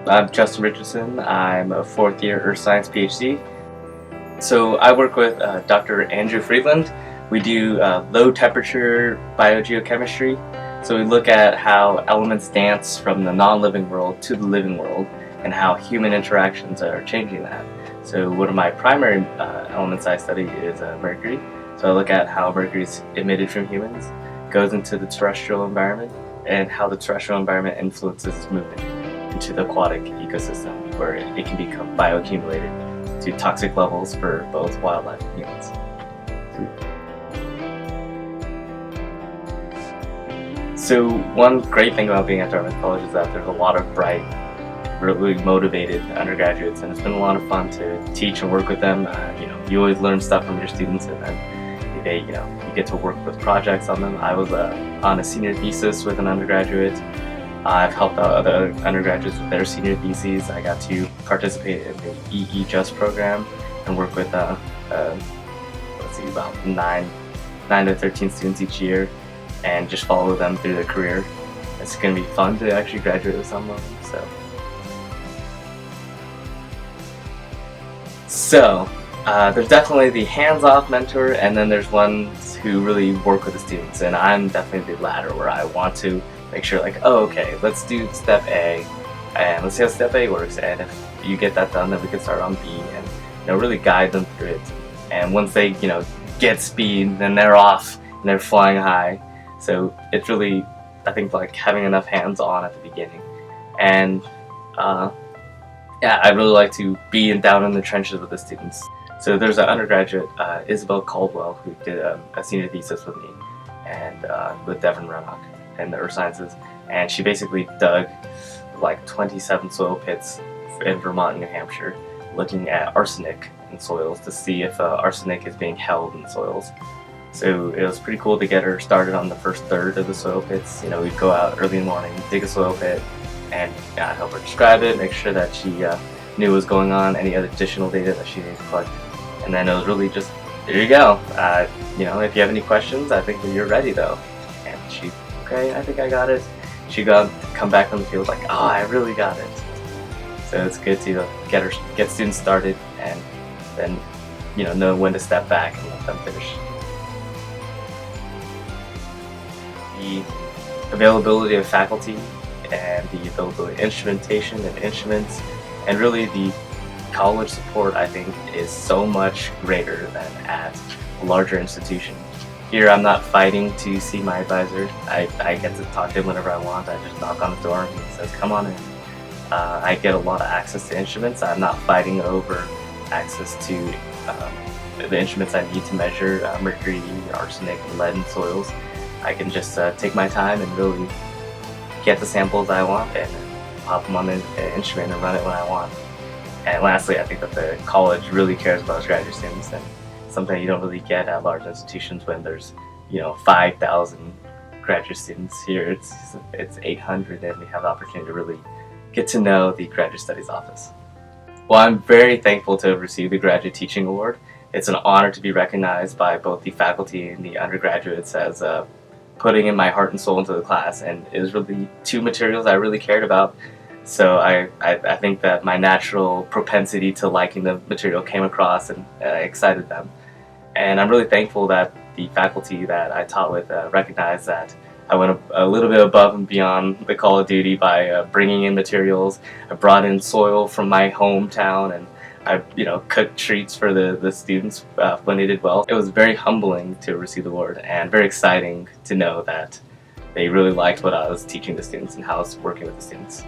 I'm Justin Richardson. I'm a fourth year Earth Science PhD. So I work with Dr. Andrew Friedland. We do low temperature biogeochemistry. So we look at how elements dance from the non-living world to the living world and how human interactions are changing that. So one of my primary elements I study is mercury. So I look at how mercury is emitted from humans, goes into the terrestrial environment, and how the terrestrial environment influences movement into the aquatic ecosystem, where it can become bioaccumulated to toxic levels for both wildlife and humans. So one great thing about being at Dartmouth College is that there's a lot of bright, really motivated undergraduates, and it's been a lot of fun to teach and work with them. You always learn stuff from your students, and then you get to work with projects on them. I was on a senior thesis with an undergraduate. I've helped out other undergraduates with their senior theses. I got to participate in the EE Just program and work with about 9 to 13 students each year, and just follow them through their career. It's going to be fun to actually graduate with some of them. So there's definitely the hands-off mentor, and then there's ones who really work with the students, and I'm definitely the latter, where I want to make sure, like, oh, okay, let's do step A, and let's see how step A works, and if you get that done, then we can start on B, and really guide them through it. And once they get speed, then they're off and they're flying high. So it's really, I think, like having enough hands-on at the beginning. And yeah, I really like to be down in the trenches with the students. So there's an undergraduate, Isabel Caldwell, who did a senior thesis with me, and with Devin Rennock in the Earth Sciences, and she basically dug like 27 soil pits in Vermont and New Hampshire, looking at arsenic in soils to see if arsenic is being held in soils. So it was pretty cool to get her started on the first third of the soil pits. We'd go out early in the morning, dig a soil pit, and help her describe it, make sure that she knew what was going on, any other additional data that she needed to collect. And then it was really just, there you go. If you have any questions, I think that you're ready though. And she, okay, I think I got it. She come back on the field like, oh, I really got it. So it's good to get students started, and then know when to step back and let them finish. The availability of faculty and the availability of instrumentation and instruments, and really the college support, I think, is so much greater than at a larger institution. Here I'm not fighting to see my advisor. I get to talk to him whenever I want. I just knock on the door and he says, come on in. I get a lot of access to instruments. I'm not fighting over access to the instruments I need to measure mercury, arsenic, and lead in soils. I can just take my time and really get the samples I want and pop them on the instrument and run it when I want. And lastly, I think that the college really cares about its graduate students, and something you don't really get at large institutions when there's 5,000 graduate students. Here it's 800, and we have the opportunity to really get to know the Graduate Studies Office. Well, I'm very thankful to have received the Graduate Teaching Award. It's an honor to be recognized by both the faculty and the undergraduates as putting in my heart and soul into the class, and it was really two materials I really cared about. So I think that my natural propensity to liking the material came across, and excited them. And I'm really thankful that the faculty that I taught with recognized that I went a little bit above and beyond the call of duty by bringing in materials. I brought in soil from my hometown, and I cooked treats for the students when they did well. It was very humbling to receive the award, and very exciting to know that they really liked what I was teaching the students and how I was working with the students.